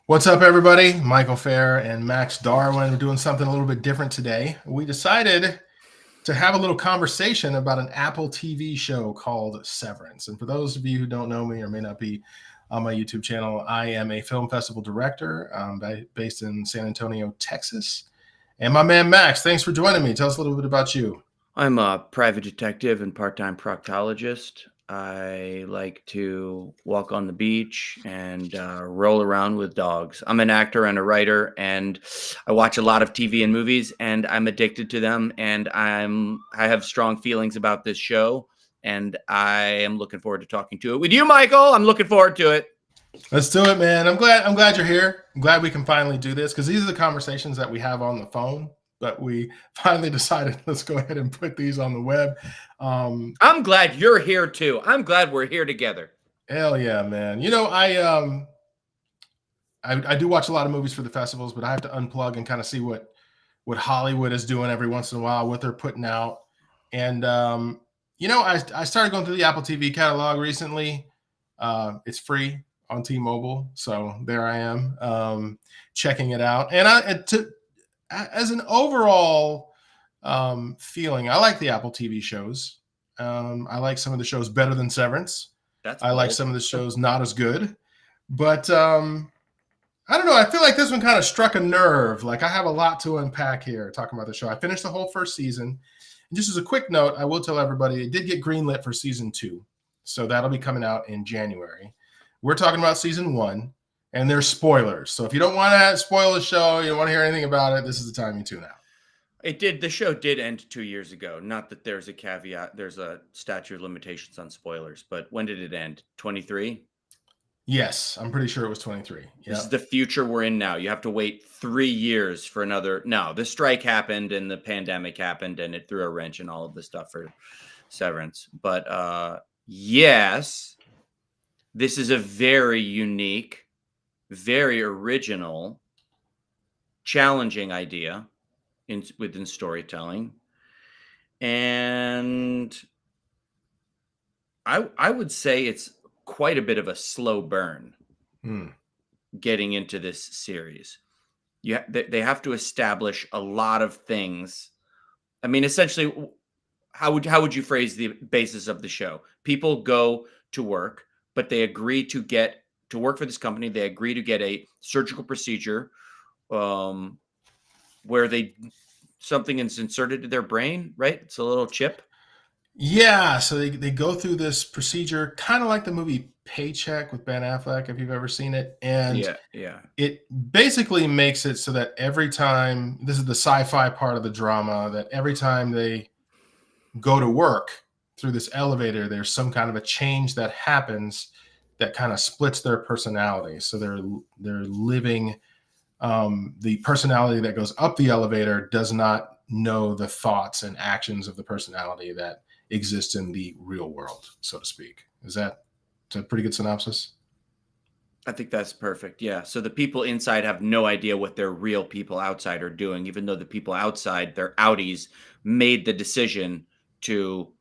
What's up, everybody? Mikel Fair and Max Darwin. We're doing something a little bit different today. We decided to have a little conversation about an Apple TV show called Severance. And for those of you who don't know me or may not be on my YouTube channel, I am a film festival director based in San Antonio, Texas. And my man Max, thanks for joining me. Tell us a little bit about you. I'm a private detective and part-time proctologist. I like to walk on the beach and roll around with dogs. I'm an actor and a writer, and I watch a lot of TV and movies, and I'm addicted to them. And I have strong feelings about this show, and I am looking forward to talking to it with you, Michael. I'm looking forward to it. Let's do it, man. I'm glad you're here. I'm glad we can finally do this because these are the conversations that we have on the phone. But we finally decided, let's go ahead and put these on the web. I'm glad you're here too. I'm glad we're here together. Hell yeah, man. You know, I do watch a lot of movies for the festivals, but I have to unplug and kind of see what Hollywood is doing every once in a while, what they're putting out. And, I started going through the Apple TV catalog recently. It's free on T-Mobile. So there I am checking it out. And as an overall feeling, I like the Apple TV shows. I like some of the shows better than Severance. I like some of the shows not as good. But I don't know. I feel like this one kind of struck a nerve. Like I have a lot to unpack here talking about the show. I finished the whole first season. And just as a quick note, I will tell everybody it did get greenlit for season 2. So that'll be coming out in January. We're talking about season 1. And there's spoilers. So if you don't want to spoil the show, you don't want to hear anything about it, this is the time you tune out. The show did end 2 years ago. Not that there's a caveat. There's a statute of limitations on spoilers. But when did it end? 23? Yes, I'm pretty sure it was 23. Yep. This is the future we're in now. You have to wait 3 years for another. No, the strike happened and the pandemic happened and it threw a wrench in all of the stuff for Severance. But yes, this is a very unique, very original, challenging idea within storytelling. And I would say it's quite a bit of a slow burn getting into this series. They have to establish a lot of things. I mean, essentially, how would you phrase the basis of the show? People go to work, but they agree to work for this company. They agree to get a surgical procedure where something is inserted to their brain, right? It's a little chip. Yeah, so they go through this procedure, kind of like the movie Paycheck with Ben Affleck, if you've ever seen it. And yeah. It basically makes it so that every time, this is the sci-fi part of the drama, that every time they go to work through this elevator, there's some kind of a change that happens that kind of splits their personality. So they're living, the personality that goes up the elevator does not know the thoughts and actions of the personality that exists in the real world, so to speak. Is that a pretty good synopsis? I think that's perfect. Yeah. So the people inside have no idea what their real people outside are doing, even though the people outside, their outies, made the decision to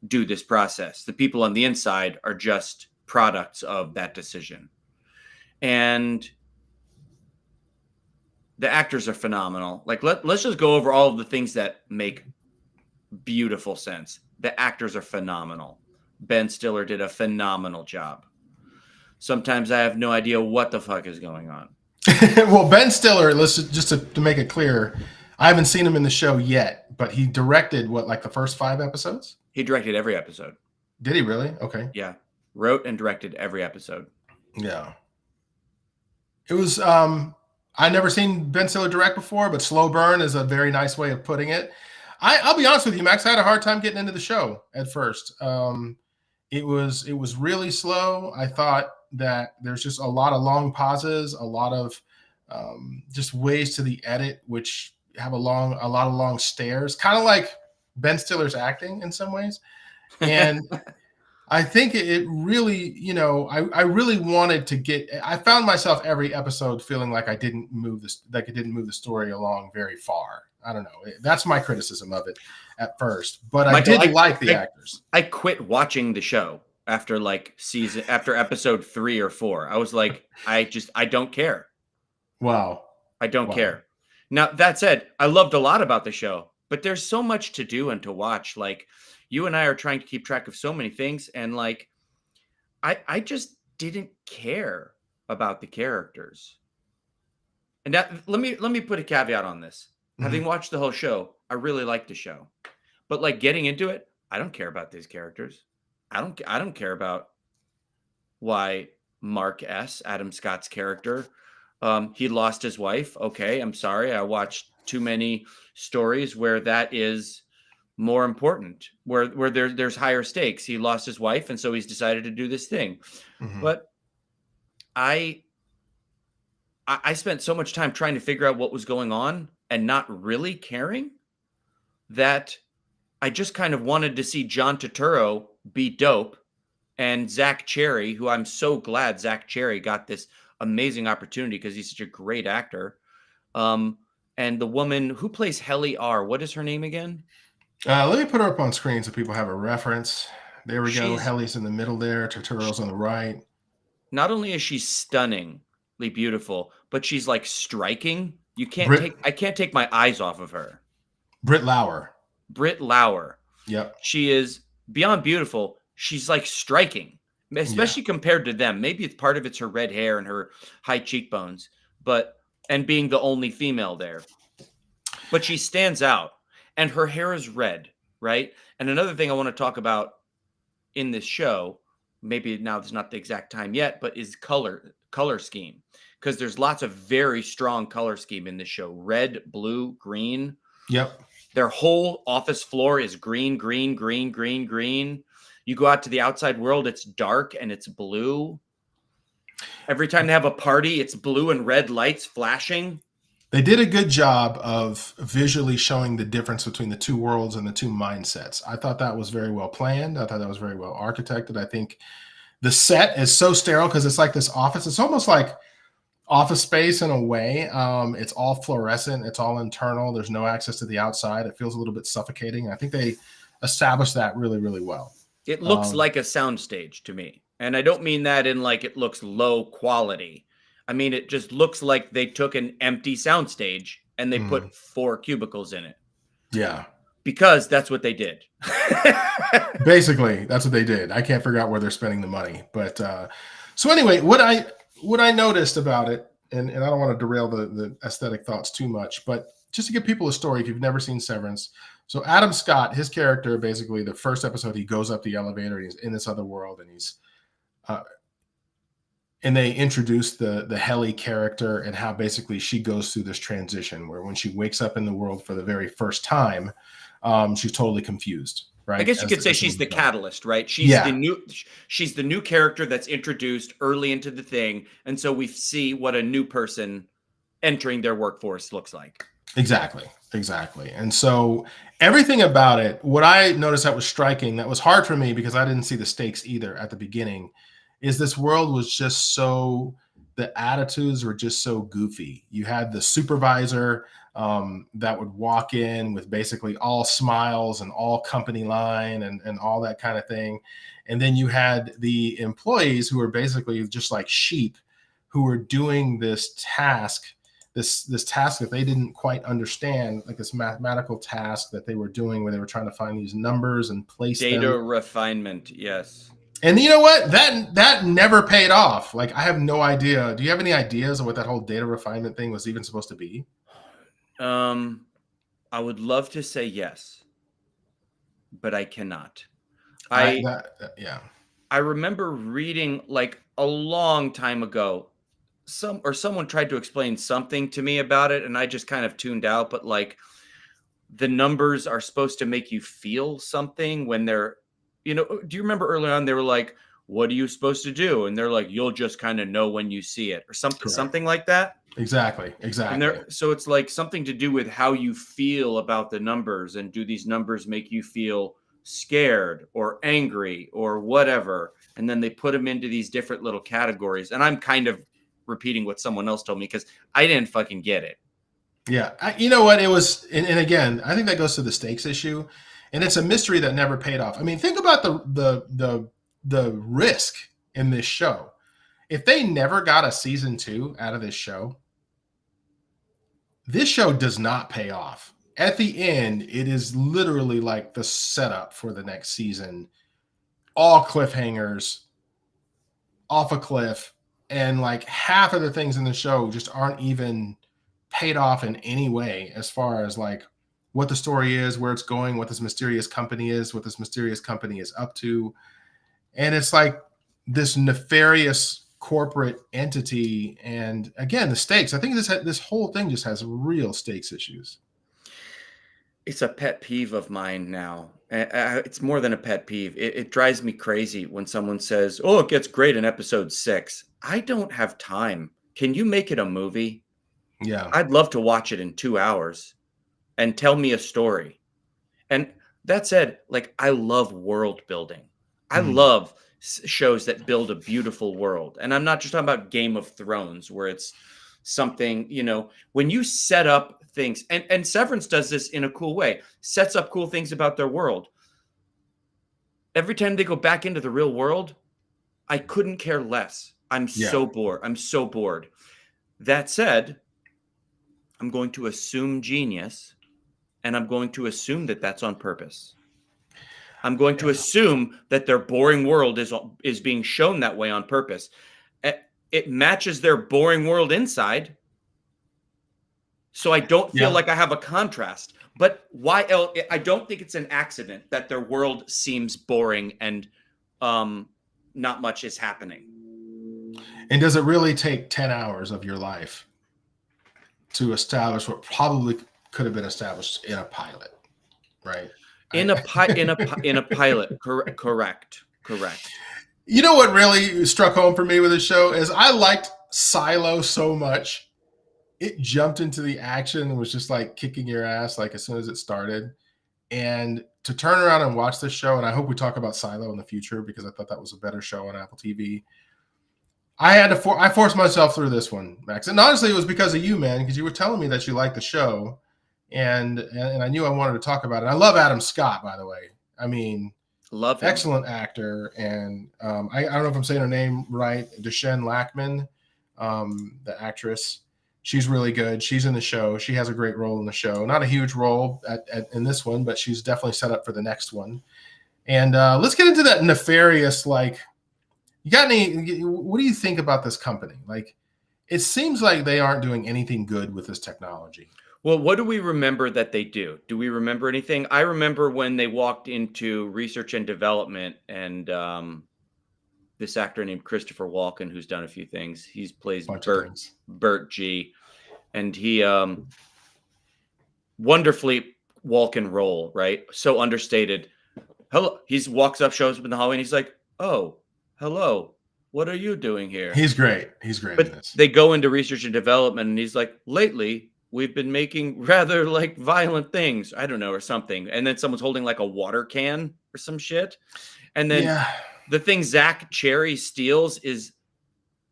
do this process. The people on the inside are just products of that decision. And the actors are phenomenal. Like let's just go over all of the things that make beautiful sense. The actors are phenomenal. Ben Stiller did a phenomenal job. Sometimes I have no idea what the fuck is going on. Well, Ben Stiller, just to make it clear, I haven't seen him in the show yet, but he directed the first 5 episodes? He directed every episode. Did he really? Okay. Yeah. Wrote and directed every episode. Yeah. It was, I never seen Ben Stiller direct before, but slow burn is a very nice way of putting it. I'll be honest with you, Max, I had a hard time getting into the show at first. It was really slow. I thought that there's just a lot of long pauses, a lot of just ways to the edit, which have a lot of long stares, kind of like Ben Stiller's acting in some ways. And I think it really, I really wanted to I found myself every episode feeling like it didn't move the story along very far. I don't know. That's my criticism of it at first, but I did like the actors. I quit watching the show after episode 3 or 4. I was like, I don't care. Wow. I don't Wow. care. Now, that said, I loved a lot about the show, but there's so much to do and to watch. Like, you and I are trying to keep track of so many things, and like, I just didn't care about the characters. And that, let me put a caveat on this. Having watched the whole show, I really liked the show. But like getting into it, I don't care about these characters. I don't care about why Mark S, Adam Scott's character, he lost his wife. Okay, I'm sorry. I watched too many stories where that is more important, where there's higher stakes. He lost his wife, and so he's decided to do this thing. But I spent so much time trying to figure out what was going on and not really caring that I just kind of wanted to see John Turturro be dope, and Zach Cherry, who I'm so glad Zach Cherry got this amazing opportunity because he's such a great actor. And the woman who plays Helly R, what is her name again? Let me put her up on screen so people have a reference. There we go. She's- Helly's in the middle there. Turturro's on the right. Not only is she stunningly beautiful, but she's like striking. I can't take my eyes off of her. Britt Lauer. Britt Lauer. Yep. She is beyond beautiful. She's like striking, especially compared to them. Maybe it's part of it's her red hair and her high cheekbones, and being the only female there. But she stands out, and her hair is red, right? And another thing I want to talk about in this show, maybe now it's not the exact time yet, but is color scheme, because there's lots of very strong color scheme in this show: red, blue, green. Yep. Their whole office floor is green, green, green, green, green. You go out to the outside world, it's dark and it's blue. Every time they have a party, it's blue and red lights flashing. They did a good job of visually showing the difference between the two worlds and the two mindsets. I thought that was very well planned. I thought that was very well architected. I think the set is so sterile because it's like this office. It's almost like Office Space in a way. It's all fluorescent. It's all internal. There's no access to the outside. It feels a little bit suffocating. I think they established that really, really well. It looks like a soundstage to me. And I don't mean that in like it looks low quality. I mean, it just looks like they took an empty soundstage and they put 4 cubicles in it. Yeah. Because that's what they did. Basically, that's what they did. I can't figure out where they're spending the money. But so anyway, what I noticed about it, and I don't want to derail the aesthetic thoughts too much, but just to give people a story, if you've never seen Severance. So Adam Scott, his character, basically the first episode, he goes up the elevator and he's in this other world, and he's and they introduce the Helly character and how basically she goes through this transition where when she wakes up in the world for the very first time, she's totally confused. Right? I guess you could say she's the catalyst, right? She's the new character that's introduced early into the thing, and so we see what a new person entering their workforce looks like. Exactly. And so everything about it, what I noticed that was striking, that was hard for me because I didn't see the stakes either at the beginning, is this world was just so, the attitudes were just so goofy. You had the supervisor that would walk in with basically all smiles and all company line and all that kind of thing. And then you had the employees who were basically just like sheep who were doing this task, this task that they didn't quite understand, like this mathematical task that they were doing where they were trying to find these numbers and place data them. refinement. Yes. And you know what? That never paid off. Like, I have no idea. Do you have any ideas of what that whole data refinement thing was even supposed to be? I would love to say yes, but I cannot. I remember reading like a long time ago, someone tried to explain something to me about it, and I just kind of tuned out. But like, the numbers are supposed to make you feel something when they're, do you remember early on they were like, what are you supposed to do? And they're like, you'll just kind of know when you see it, or something like that. Exactly. And so it's like something to do with how you feel about the numbers, and do these numbers make you feel scared or angry or whatever? And then they put them into these different little categories. And I'm kind of repeating what someone else told me because I didn't fucking get it. Yeah. You know what? It was, and again, I think that goes to the stakes issue, and it's a mystery that never paid off. I mean, think about the risk in this show. If they never got a season 2 out of this show, This show does not pay off. At the end, it is literally like the setup for the next season. All cliffhangers, off a cliff, and like half of the things in the show just aren't even paid off in any way as far as like what the story is, where it's going, what this mysterious company is, what this mysterious company is up to. And it's like this nefarious corporate entity. And again, the stakes, I think this whole thing just has real stakes issues. It's a pet peeve of mine now. It's more than a pet peeve. It drives me crazy when someone says, "Oh, it gets great in episode 6." I don't have time. Can you make it a movie? Yeah. I'd love to watch it in 2 hours and tell me a story. And that said, like, I love world building. I love shows that build a beautiful world. And I'm not just talking about Game of Thrones, where it's something, when you set up things, and Severance does this in a cool way, sets up cool things about their world. Every time they go back into the real world, I couldn't care less. I'm so bored. I'm so bored. That said, I'm going to assume genius, and I'm going to assume that that's on purpose. I'm going to assume that their boring world is being shown that way on purpose. It matches their boring world inside, so I don't feel like I have a contrast. But why else? I don't think it's an accident that their world seems boring and not much is happening. And does it really take 10 hours of your life to establish what probably could have been established in a pilot, right? In a pilot, correct. You know what really struck home for me with this show is I liked Silo so much. It jumped into the action and was just like kicking your ass like as soon as it started. And to turn around and watch this show, and I hope we talk about Silo in the future because I thought that was a better show on Apple TV. I forced myself through this one, Max. And honestly, it was because of you, man, because you were telling me that you liked the show. And I knew I wanted to talk about it. I love Adam Scott, by the way. I mean, love him. Excellent actor. And I don't know if I'm saying her name right. Deshaun Lackman, the actress. She's really good. She's in the show. She has a great role in the show. Not a huge role in this one, but she's definitely set up for the next one. And let's get into that nefarious, like, what do you think about this company? Like, it seems like they aren't doing anything good with this technology. Well, what do we remember that they do? Do we remember anything? I remember when they walked into research and development, and this actor named Christopher Walken, who's done a few things. He plays Bert G, and he wonderfully Walken role, right? So understated. Hello, he walks up, shows up in the hallway, and he's like, "Oh, hello. What are you doing here?" He's great. He's great. But in this. They go into research and development, and he's like, "Lately, we've been making rather like violent things." I don't know, or something. And then someone's holding like a water can or some shit. And then the thing Zach Cherry steals is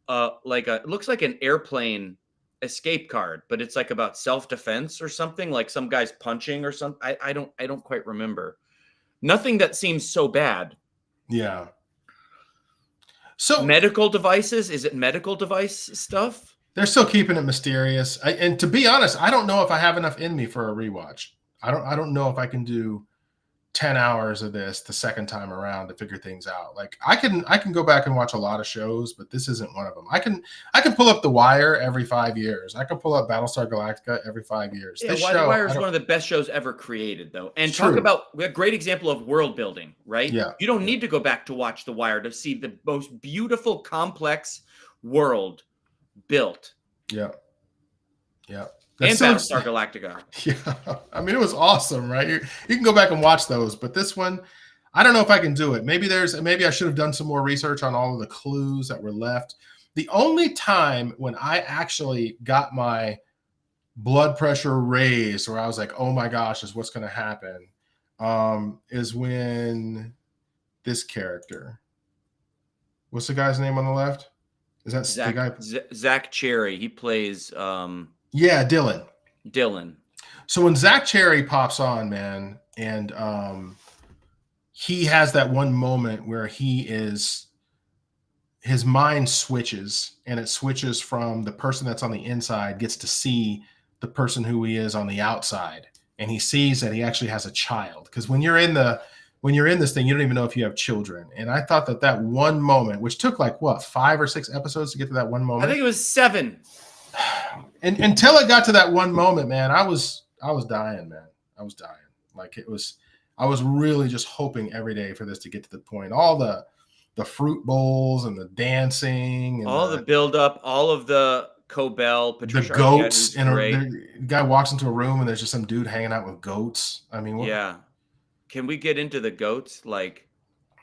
it looks like an airplane escape card, but it's like about self-defense or something, like some guy's punching or something. I don't quite remember. Nothing that seems so bad. Yeah. So medical devices, is it medical device stuff? They're still keeping it mysterious. And to be honest, I don't know if I have enough in me for a rewatch. I don't know if I can do 10 hours of this the second time around to figure things out. Like I can go back and watch a lot of shows, but this isn't one of them. I can pull up The Wire every 5 years. I can pull up Battlestar Galactica every 5 years. Yeah, The Wire is one of the best shows ever created, though. And talk about a great example of world building, right? Yeah. You don't need to go back to watch The Wire to see the most beautiful, complex world built. Yeah. And Battlestar Galactica. Yeah. I mean, it was awesome, right? You can go back and watch those, but this one, I don't know if I can do it. Maybe I should have done some more research on all of the clues that were left. The only time when I actually got my blood pressure raised, where I was like, oh my gosh, is what's going to happen, is when this character, what's the guy's name on the left? Is that Zach, the guy? Zach Cherry. He plays Dylan. So when Zach Cherry pops on, man, and he has that one moment where his mind switches, and it switches from the person that's on the inside gets to see the person who he is on the outside, and he sees that he actually has a child. Because when you're in this thing, you don't even know if you have children. And I thought that one moment, which took like what, 5 or 6 episodes to get to that one moment. I think it was 7. And until it got to that one moment, man, I was dying, man. I was dying. Like I was really just hoping every day for this to get to the point. All the fruit bowls and the dancing and all the build up, all of the Cobell, Patricia the goats, Arquette, and the guy walks into a room and there's just some dude hanging out with goats. I mean, what? Yeah. Can we get into the goats? Like,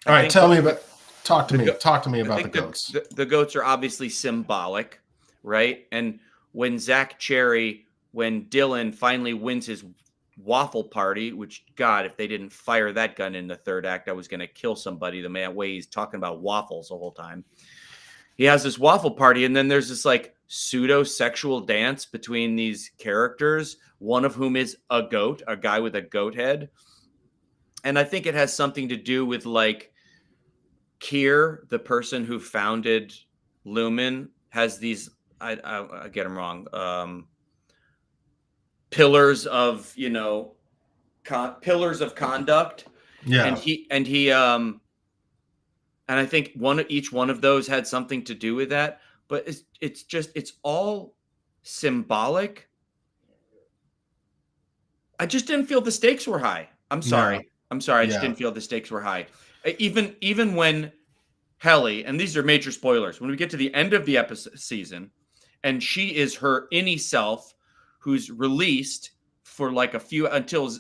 all right, talk to me about the goats. The goats are obviously symbolic, right? And when Zach Cherry, when Dylan finally wins his waffle party, which, God, if they didn't fire that gun in the third act, I was going to kill somebody the way he's talking about waffles the whole time. He has this waffle party, and then there's this like pseudo-sexual dance between these characters, one of whom is a goat, a guy with a goat head. And I think it has something to do with like Keir, the person who founded Lumen, has these, I get them wrong, pillars of, pillars of conduct. Yeah. And I think each one of those had something to do with that, but it's all symbolic. I just didn't feel the stakes were high. I'm sorry. No. I just didn't feel the stakes were high. Even when Helly, and these are major spoilers, when we get to the end of the season, and she is her innie self, who's released for like until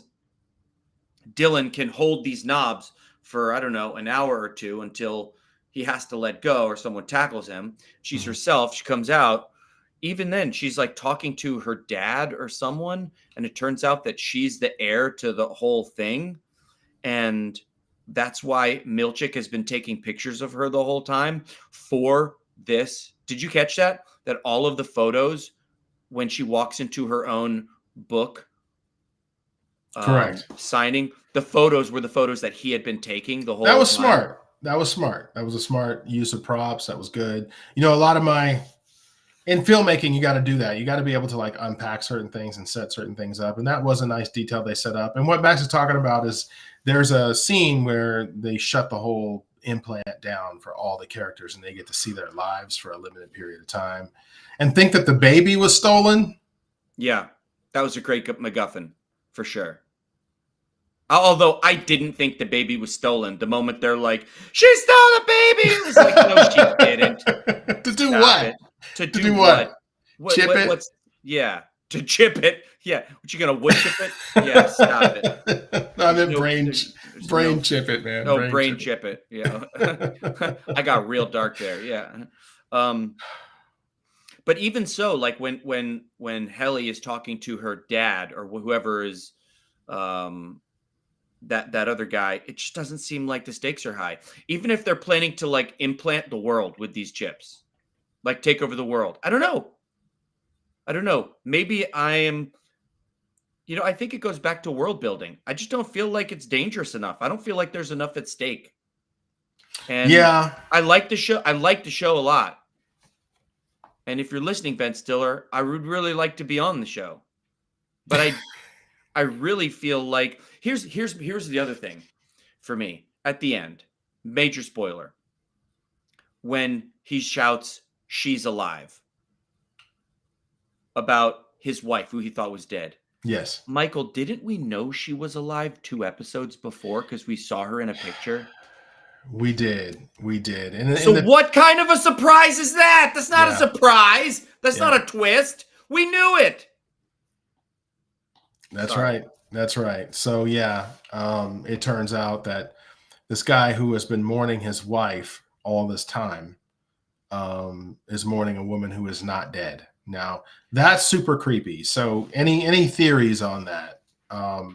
Dylan can hold these knobs for, I don't know, an hour or two until he has to let go or someone tackles him. She's herself. She comes out. Even then, she's like talking to her dad or someone, and it turns out that she's the heir to the whole thing. And that's why Milchick has been taking pictures of her the whole time for this. Did you catch that? That all of the photos when she walks into her own book correct signing, the photos were the photos that he had been taking the whole time. That was smart. That was a smart use of props. That was good. A lot of in filmmaking, you got to do that. You got to be able to like unpack certain things and set certain things up. And that was a nice detail they set up. And what Max is talking about is there's a scene where they shut the whole implant down for all the characters and they get to see their lives for a limited period of time and think that the baby was stolen. Yeah, that was a great MacGuffin for sure. Although I didn't think the baby was stolen. The moment they're like, she stole the baby. It was like, no, she didn't. To do what? It. To do what? Chip it? To chip it. Yeah. What, you going to wood chip it? Yeah, stop it. No, I meant brain chip it, man. No, brain chip it. Yeah. I got real dark there. Yeah. But even so, like when Helly is talking to her dad or whoever is that other guy, it just doesn't seem like the stakes are high. Even if they're planning to like implant the world with these chips, like take over the world. I don't know. Maybe I am, I think it goes back to world building. I just don't feel like it's dangerous enough. I don't feel like there's enough at stake. And yeah, I like the show. I like the show a lot. And if you're listening, Ben Stiller, I would really like to be on the show. But I really feel like here's the other thing for me at the end, major spoiler, when he shouts, "She's alive," about his wife, who he thought was dead. Yes. Michael, didn't we know she was alive 2 episodes before because we saw her in a picture? We did. And so what kind of a surprise is that? That's not a surprise. That's not a twist. We knew it. That's right. So yeah, it turns out that this guy who has been mourning his wife all this time is mourning a woman who is not dead. Now that's super creepy. So any theories on that?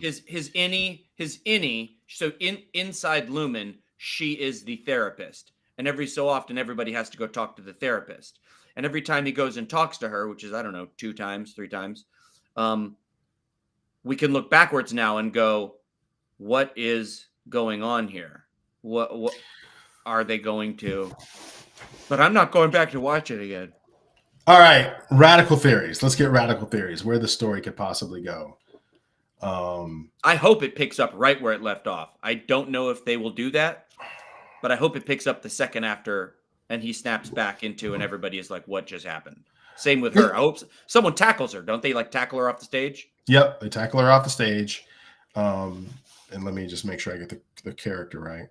His innie. So inside Lumen, she is the therapist, and every so often everybody has to go talk to the therapist. And every time he goes and talks to her, which is, I don't know, 2 times, 3 times, we can look backwards now and go, what is going on here? What are they going to? But I'm not going back to watch it again. All right, radical theories. Let's get radical theories. Where the story could possibly go. I hope it picks up right where it left off. I don't know if they will do that, but I hope it picks up the second after, and he snaps back into, and everybody is like, "What just happened?" Same with her. I hope someone tackles her. Don't they like tackle her off the stage? Yep, they tackle her off the stage. And let me just make sure I get the character right.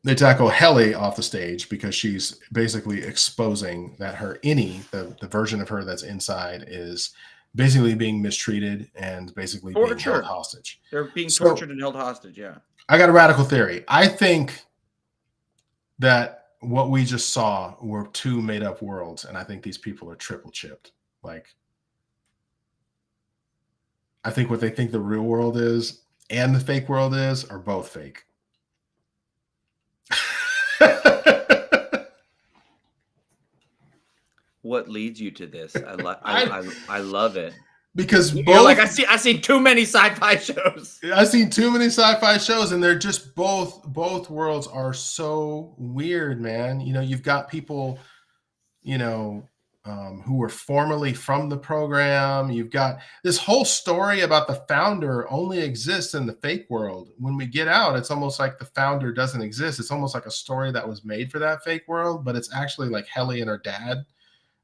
They tackle Helly off the stage because she's basically exposing that her innie, the version of her that's inside, is basically being mistreated and basically being held hostage. They're being tortured and held hostage. Yeah. I got a radical theory. I think that what we just saw were two made up worlds, and I think these people are triple chipped. Like, I think what they think the real world is and the fake world is are both fake. What leads you to this? I love it. Because you're like, I've seen too many sci-fi shows. I've seen too many sci-fi shows, and they're just both worlds are so weird, man. You know, you've got people, you know, who were formerly from the program. You've got this whole story about the founder only exists in the fake world. When we get out, it's almost like the founder doesn't exist. It's almost like a story that was made for that fake world, but it's actually like Helly and her dad,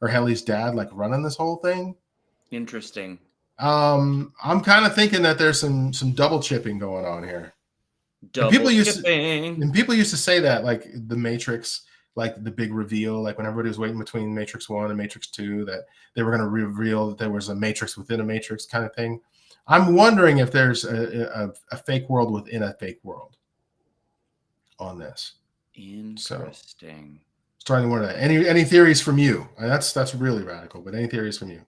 or Helly's dad, like running this whole thing. Interesting. I'm kind of thinking that there's some double chipping going on here. Double people chipping. People used to say that, like the Matrix, like the big reveal, like when everybody was waiting between Matrix 1 and Matrix 2, that they were going to reveal that there was a Matrix within a Matrix kind of thing. I'm wondering if there's a fake world within a fake world on this. Interesting. Starting to wonder that. Any theories from you? That's really radical, but any theories from you?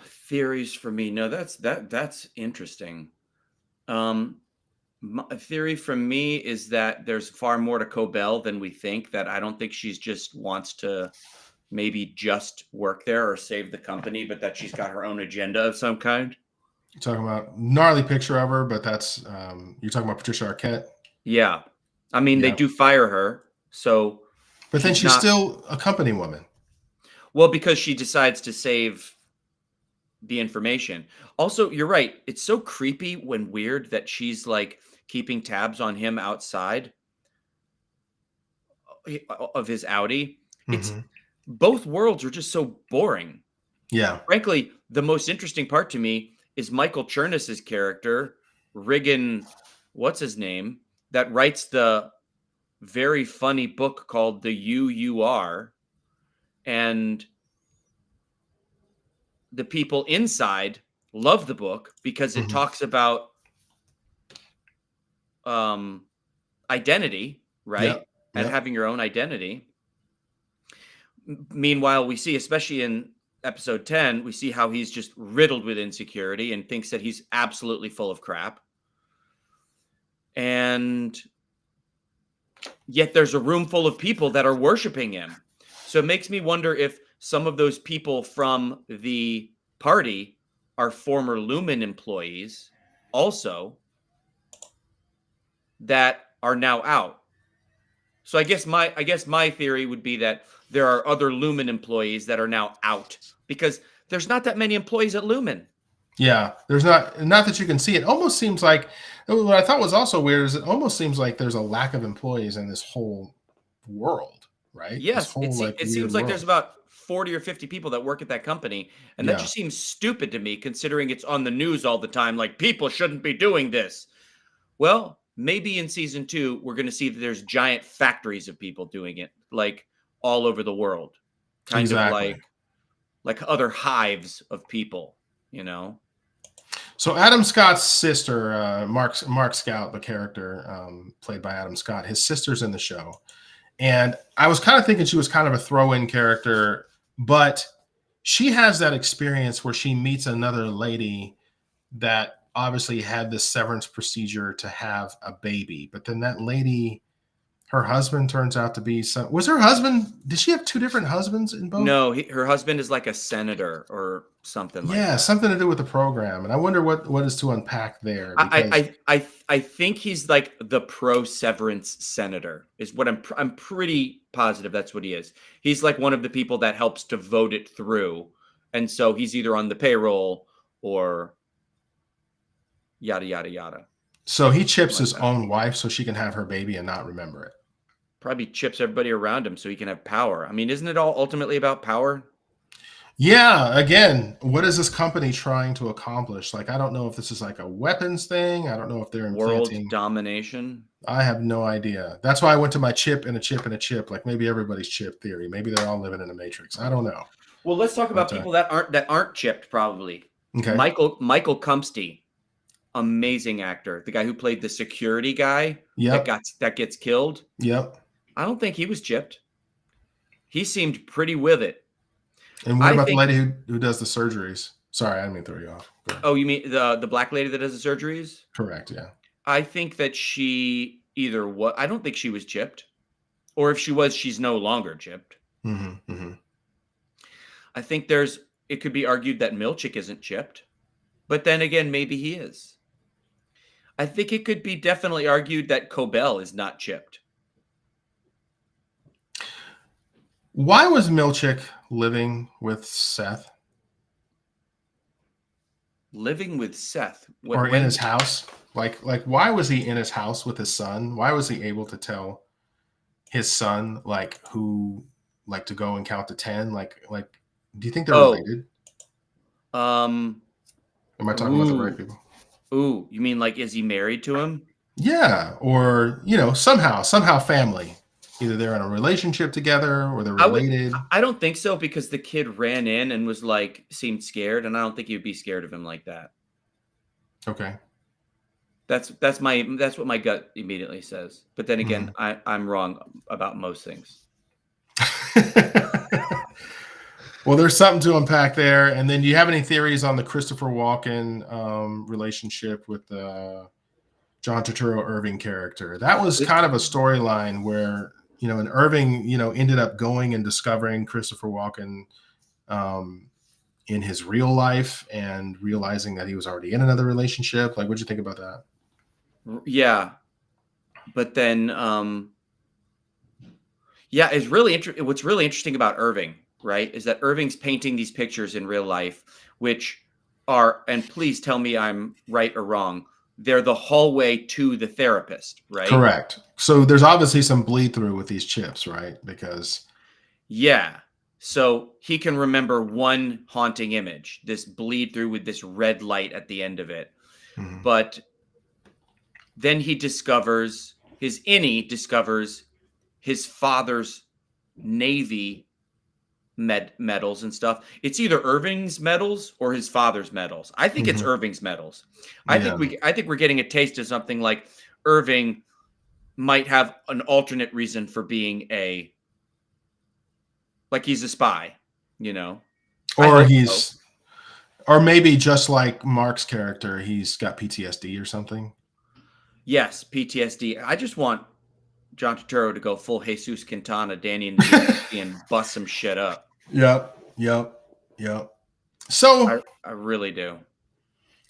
Theories for me? No, that's interesting. A theory from me is that there's far more to Cobell than we think. That I don't think she's just wants to maybe just work there or save the company, but that she's got her own agenda of some kind. You're talking about gnarly picture of her, but that's you're talking about Patricia Arquette. Yeah, I mean they do fire her, so. But then she's still a company woman. Well, because she decides to save the information. Also, you're right. It's so creepy when weird that she's like keeping tabs on him outside of his Audi. It's both worlds are just so boring. Yeah. Frankly, the most interesting part to me is Michael Chernus's character, Riggin, what's his name, that writes the very funny book called The You Are, and the people inside love the book because it talks about identity, right? Yep. And having your own identity. Meanwhile, we see, especially in episode 10, we see how he's just riddled with insecurity and thinks that he's absolutely full of crap. And yet there's a room full of people that are worshiping him. So it makes me wonder if some of those people from the party are former Lumen employees also that are now out. So I guess my theory would be that there are other Lumen employees that are now out because there's not that many employees at Lumen. Yeah, there's not that you can see. It almost seems like, what I thought was also weird is it almost seems like there's a lack of employees in this whole world, right? Yes, it seems like there's about 40 or 50 people that work at that company, and that just seems stupid to me considering it's on the news all the time, like people shouldn't be doing this. Well, maybe in season 2 we're going to see that there's giant factories of people doing it, like all over the world, kind of like other hives of people, you know. So Adam Scott's sister, Mark Scout, the character played by Adam Scott, his sister's in the show. And I was kind of thinking she was kind of a throw-in character, but she has that experience where she meets another lady that obviously had this severance procedure to have a baby. But then that lady, her husband turns out to be some. Was her husband? Did she have two different husbands in both? No, her husband is like a senator or something like Yeah, that. something to do with the program, and I wonder what is to unpack there because I think he's like the pro Severance senator is what I'm pretty positive that's what he is. He's like one of the people that helps to vote it through, and so he's either on the payroll or yada yada yada. so he chips his own wife so she can have her baby and not remember it. Probably chips everybody around him so he can have power. I mean, isn't it all ultimately about power? Yeah, again, what is this company trying to accomplish? Like, I don't know if this is like a weapons thing. I don't know if they're implanting World domination. I have no idea. That's why I went to my chip and a chip and a chip. Like maybe everybody's chip theory. Maybe they're all living in a matrix. I don't know. Well, let's talk about people that aren't chipped. Probably Okay. Michael Cumpsty, amazing actor, the guy who played the security guy that gets killed. Yep. I don't think he was chipped. He seemed pretty with it. And what about the lady who does the surgeries? Sorry, I didn't mean to throw you off. Oh, you mean the black lady that does the surgeries? Correct. Yeah. I think that she I don't think she was chipped, or if she was, she's no longer chipped. Mm-hmm, mm-hmm. I think it could be argued that Milchick isn't chipped, but then again, maybe he is. I think it could be definitely argued that Cobell is not chipped. Why was Milchick living with Seth? Living with Seth? In his house? Like why was he in his house with his son? Why was he able to tell his son to go and count to 10? Like do you think they're related? Am I talking about the right people? Ooh, you mean like is he married to him? Yeah, or somehow family. Either they're in a relationship together or they're related. I don't think so because the kid ran in and was seemed scared, and I don't think you'd be scared of him like that. Okay. That's what my gut immediately says. But then again, I'm wrong about most things. Well, there's something to unpack there. And then do you have any theories on the Christopher Walken relationship with the John Turturro Irving character? That was kind of a storyline where, and Irving, ended up going and discovering Christopher Walken in his real life and realizing that he was already in another relationship. Like, what'd you think about that? Yeah. But then, it's really interesting. What's really interesting about Irving, right, is that Irving's painting these pictures in real life, which are, and please tell me I'm right or wrong, they're the hallway to the therapist, right? Correct. So there's obviously some bleed through with these chips, right? Because so he can remember one haunting image, this bleed through with this red light at the end of it. Mm-hmm. But then he discovers his father's Navy medals and stuff. It's either Irving's medals or his father's medals. I think it's Irving's medals. I think we're getting a taste of something like Irving might have an alternate reason for being he's a spy, or maybe just like Mark's character, he's got PTSD or something. Yes, PTSD. I just want John Turturro to go full Jesus Quintana, Danny and the and bust some shit up. Yep. So I really do.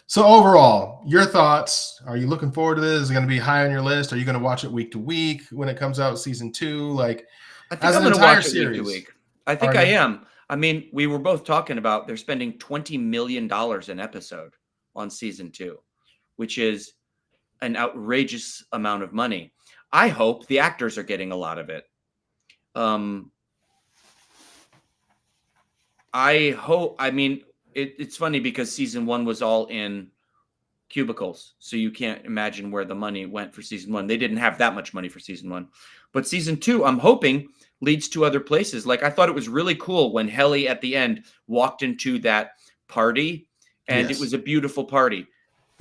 So overall, your thoughts? Are you looking forward to this? Is it going to be high on your list? Are you going to watch it week to week when it comes out season 2? Like, I think I'm going to watch it week to week. I think I am. I mean, we were both talking about they're spending $20 million an episode on season 2, which is an outrageous amount of money. I hope the actors are getting a lot of it. It's funny because season 1 was all in cubicles. So you can't imagine where the money went for season 1. They didn't have that much money for season 1. But season 2, I'm hoping, leads to other places. Like, I thought it was really cool when Helly at the end walked into that party, and It was a beautiful party.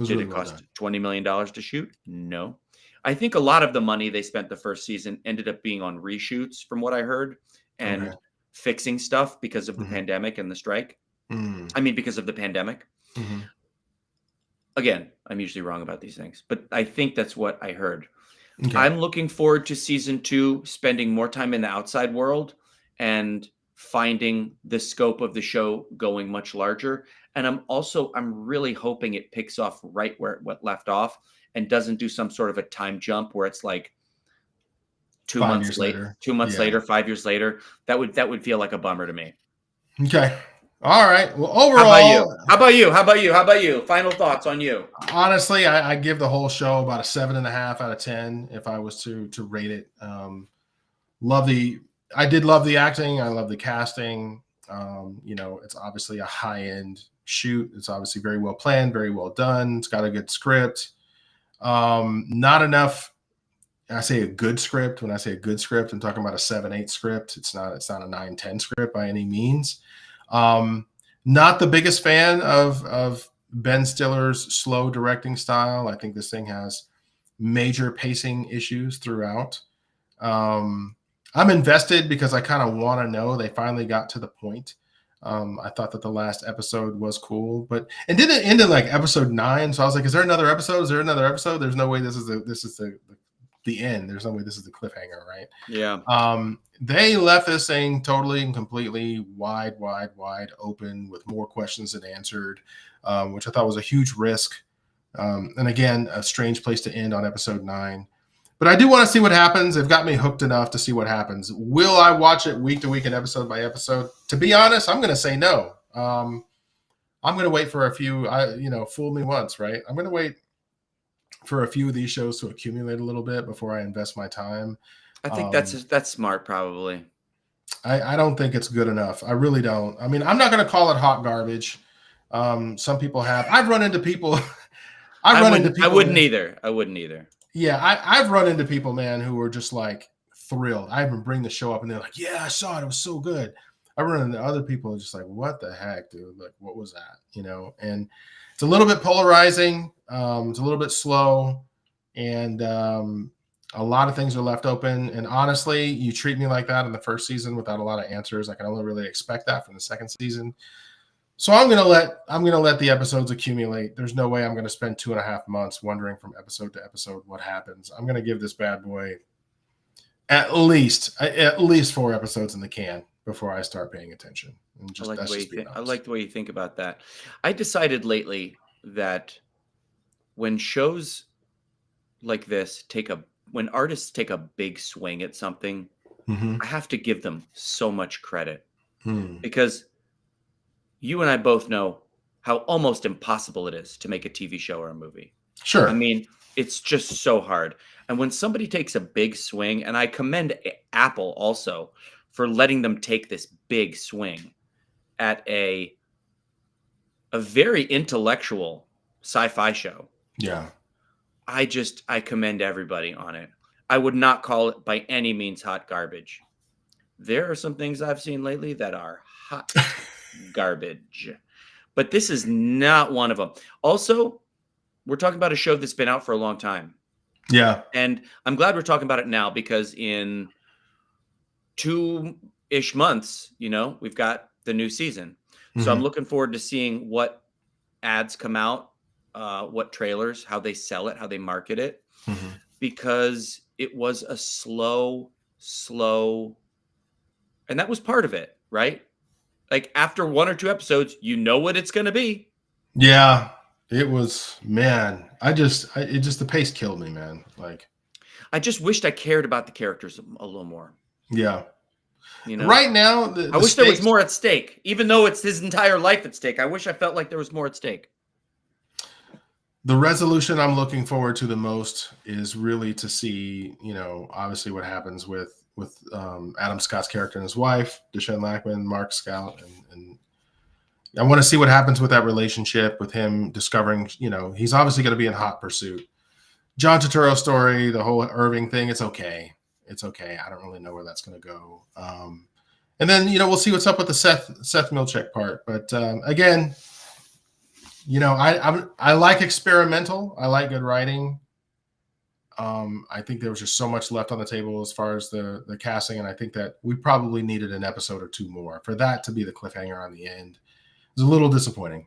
Did it cost $20 million to shoot? No. I think a lot of the money they spent the first season ended up being on reshoots, from what I heard, and fixing stuff because of the pandemic and the strike. I mean, because of the pandemic. Again, I'm usually wrong about these things, but I think that's what I heard. Okay. I'm looking forward to season 2, spending more time in the outside world and finding the scope of the show going much larger. And I'm really hoping it picks off right where it left off and doesn't do some sort of a time jump where it's like 2 5 months years late, later. 2 months Yeah. later, 5 years later. That would feel like a bummer to me. Okay. All right. Well, How overall, about you? How about you? How about you? How about you? Final thoughts on you. honestly, I give the whole show about a 7.5 out of 10 if I was to rate it. I did love the acting. I love the casting. It's obviously a high-end shoot. It's obviously very well planned, very well done. It's got a good script. Not enough. I say a good script. When I say a good script, I'm talking about a 7-8 script. It's not a 9-10 script by any means. Not the biggest fan of Ben Stiller's slow directing style. I think this thing has major pacing issues throughout. I'm invested because I kind of want to know they finally got to the point. I thought that the last episode was cool, and didn't it end in like episode 9? So I was like, is there another episode? Is there another episode? There's no way this is the end. There's no way this is the cliffhanger, right? Yeah. They left this thing totally and completely wide open with more questions than answered, which I thought was a huge risk. And again, a strange place to end on episode 9. But I do want to see what happens. They've got me hooked enough to see what happens. Will I watch it week to week and episode by episode? To be honest, I'm going to say no. I'm going to wait for a few. Fool me once, right? I'm going to wait for a few of these shows to accumulate a little bit before I invest my time. I think that's smart, probably. I don't think it's good enough. I really don't. I mean, I'm not going to call it hot garbage. Some people have. I've run into people. I wouldn't either. Yeah, I've run into people, man, who are just like thrilled. I even bring the show up and they're like, yeah, I saw it. It was so good. I run into other people just like, what the heck, dude? Like, what was that? And it's a little bit polarizing. It's a little bit slow. And a lot of things are left open. And honestly, you treat me like that in the first season without a lot of answers. I can only really expect that from the second season. So I'm gonna let the episodes accumulate. There's no way I'm gonna spend 2.5 months wondering from episode to episode what happens. I'm gonna give this bad boy at least 4 episodes in the can before I start paying attention. I like the way you think about that. I decided lately that when shows like this when artists take a big swing at something, I have to give them so much credit because you and I both know how almost impossible it is to make a TV show or a movie. Sure. I mean, it's just so hard. And when somebody takes a big swing, and I commend Apple also for letting them take this big swing at a very intellectual sci-fi show. Yeah. I commend everybody on it. I would not call it by any means hot garbage. There are some things I've seen lately that are hot garbage, but this is not one of them. Also, we're talking about a show that's been out for a long time. Yeah. And I'm glad we're talking about it now because in 2-ish months, we've got the new season. So I'm looking forward to seeing what ads come out, what trailers, how they sell it, how they market it, because it was a slow, and that was part of it, right? Like after 1 or 2 episodes, you know what it's going to be. Yeah, it was, man. The pace killed me, man. Like, I just wished I cared about the characters a little more. Yeah. Right now, I wish there was more at stake, even though it's his entire life at stake. I wish I felt like there was more at stake. The resolution I'm looking forward to the most is really to see, obviously what happens with Adam Scott's character and his wife, Deshaun Lackman, Mark Scout, and I want to see what happens with that relationship, with him discovering, he's obviously going to be in hot pursuit. John Turturro's story, the whole Irving thing, it's okay. I don't really know where that's going to go. And then, we'll see what's up with the Seth Milchick part. But again, I like experimental. I like good writing. I think there was just so much left on the table as far as the casting, and I think that we probably needed an episode or 2 more for that to be the cliffhanger on the end. It was a little disappointing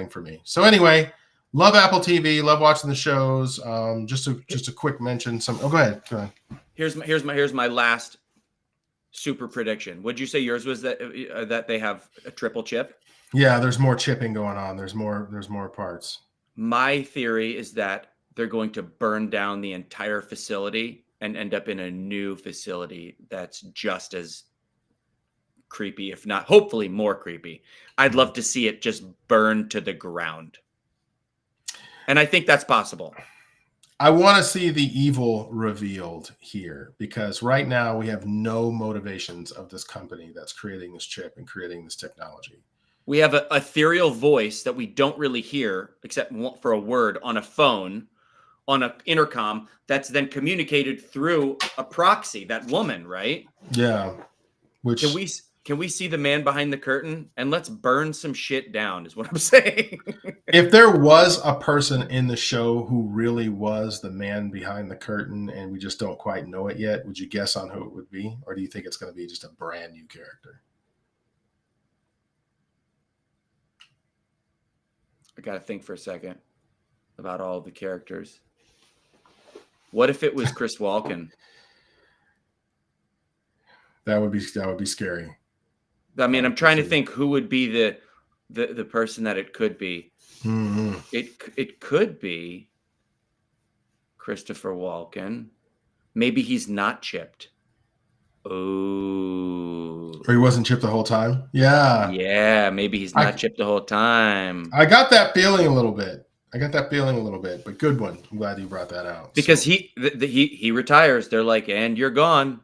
for me. So anyway, love Apple TV. Love watching the shows. Just a quick mention. Go ahead. Here's my last super prediction. Would you say yours was that they have a triple chip? Yeah, there's more chipping going on. There's more parts. My theory is that they're going to burn down the entire facility and end up in a new facility that's just as creepy, if not hopefully more creepy. I'd love to see it just burn to the ground. And I think that's possible. I want to see the evil revealed here, because right now we have no motivations of this company that's creating this chip and creating this technology. We have an ethereal voice that we don't really hear except for a word on a phone, on an intercom, that's then communicated through a proxy, that woman, right? Yeah. Which can we see the man behind the curtain, and let's burn some shit down is what I'm saying. If there was a person in the show who really was the man behind the curtain and we just don't quite know it yet, would you guess on who it would be? Or do you think it's going to be just a brand new character? I got to think for a second about all the characters. What if it was Chris Walken? That would be scary. I mean, I'm trying to think who would be the person that it could be. Mm-hmm. It could be Christopher Walken. Maybe he's not chipped. Oh. Or he wasn't chipped the whole time? Yeah. Yeah, maybe he's not chipped the whole time. I got that feeling a little bit. But good one. I'm glad you brought that out. Because he retires. They're like, and you're gone.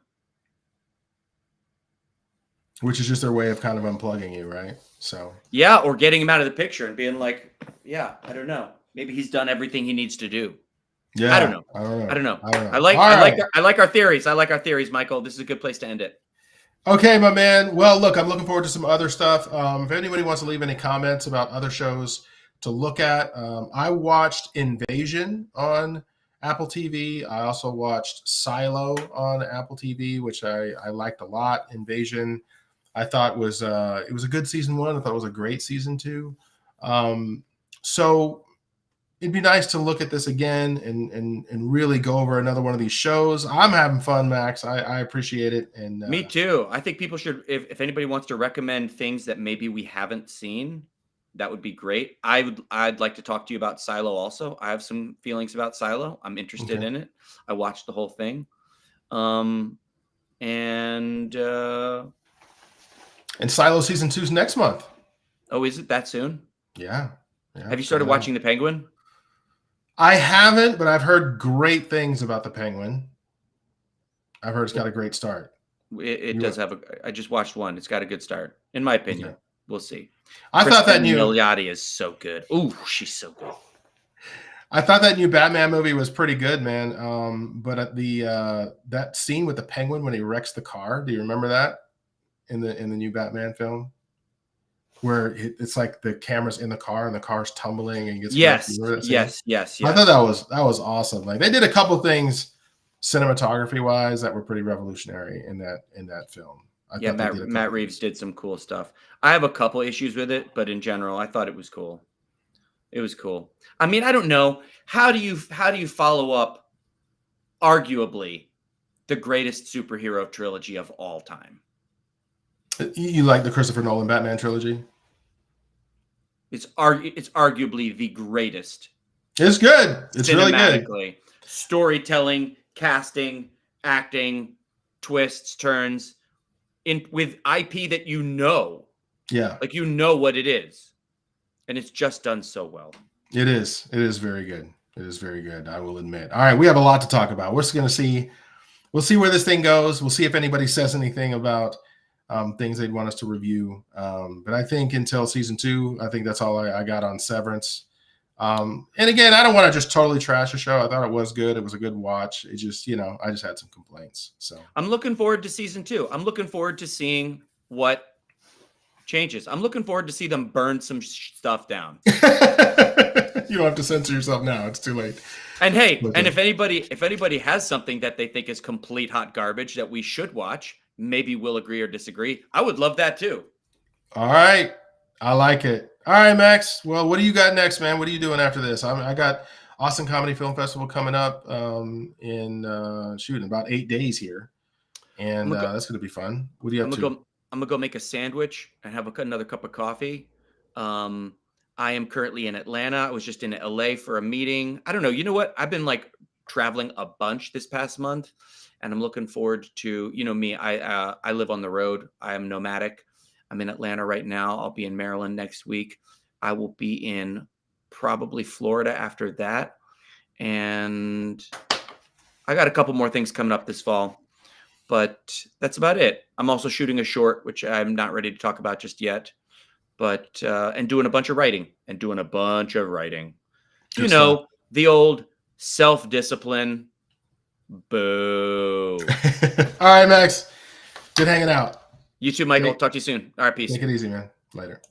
Which is just their way of kind of unplugging you, right? So yeah, or getting him out of the picture and being like, yeah, I don't know. Maybe he's done everything he needs to do. Yeah, I don't know. I like our theories. I like our theories, Michael. This is a good place to end it. Okay, my man. Well, look, I'm looking forward to some other stuff. If anybody wants to leave any comments about other shows to look at, I watched Invasion on Apple TV. I also watched Silo on Apple TV, which I liked a lot. Invasion, I thought it was a good season 1. I thought it was a great season 2. So it'd be nice to look at this again and really go over another one of these shows. I'm having fun, Max. I appreciate it. And me too. I think people should, if anybody wants to recommend things that maybe we haven't seen, that would be great. I'd like to talk to you about Silo also. I have some feelings about Silo. I'm interested in it. I watched the whole thing. And Silo season 2's next month. Oh, is it that soon? Yeah. Have you started watching The Penguin? I haven't, but I've heard great things about The Penguin. I've heard it's got a great start. It does have I just watched one. It's got a good start, in my opinion. We'll see. I thought that new Milioti is so good. Ooh, she's so good. I thought that new Batman movie was pretty good, man. But at that scene with the Penguin when he wrecks the car, do you remember that in the new Batman film? Where it's like the camera's in the car and the car's tumbling and gets yes. I thought that was awesome. Like they did a couple things cinematography wise that were pretty revolutionary in that film. Matt Reeves did some cool stuff. I have a couple issues with it, but in general, I thought it was cool. It was cool. I mean, I don't know. How do you follow up arguably the greatest superhero trilogy of all time? You like the Christopher Nolan Batman trilogy? It's arguably the greatest. It's good. It's really good. Storytelling, casting, acting, twists, turns, with IP that Yeah. Like you know what it is. And it's just done so well. It is. It is very good. It is very good. I will admit. All right. We have a lot to talk about. We're just going to see. We'll see where this thing goes. We'll see if anybody says anything about things they'd want us to review. But I think until season 2, I think that's all I got on Severance. And again, I don't want to just totally trash the show. I thought it was good. It was a good watch. It just, I just had some complaints. So I'm looking forward to season 2. I'm looking forward to seeing what changes. I'm looking forward to see them burn some stuff down. You don't have to censor yourself now. It's too late. And hey, and if anybody has something that they think is complete hot garbage that we should watch, maybe we'll agree or disagree. I would love that too. All right. I like it. All right, Max. Well, what do you got next, man? What are you doing after this? I got Austin Comedy Film Festival coming up in about 8 days here, and that's going to be fun. What are you up to? I'm gonna go make a sandwich and have another cup of coffee. I am currently in Atlanta. I was just in LA for a meeting. I don't know. You know what? I've been like traveling a bunch this past month, and I'm looking forward to, you know, me. I live on the road. I am nomadic. I'm in Atlanta right now. I'll be in Maryland next week. I will be in probably Florida after that, and I got a couple more things coming up this fall. But that's about it. I'm also shooting a short, which I'm not ready to talk about just yet. But and doing a bunch of writing. Good You stuff. know, the old self-discipline. Boo. All right, Max. Good hanging out. You too, Michael. Talk to you soon. All right, peace. Take it easy, man. Later.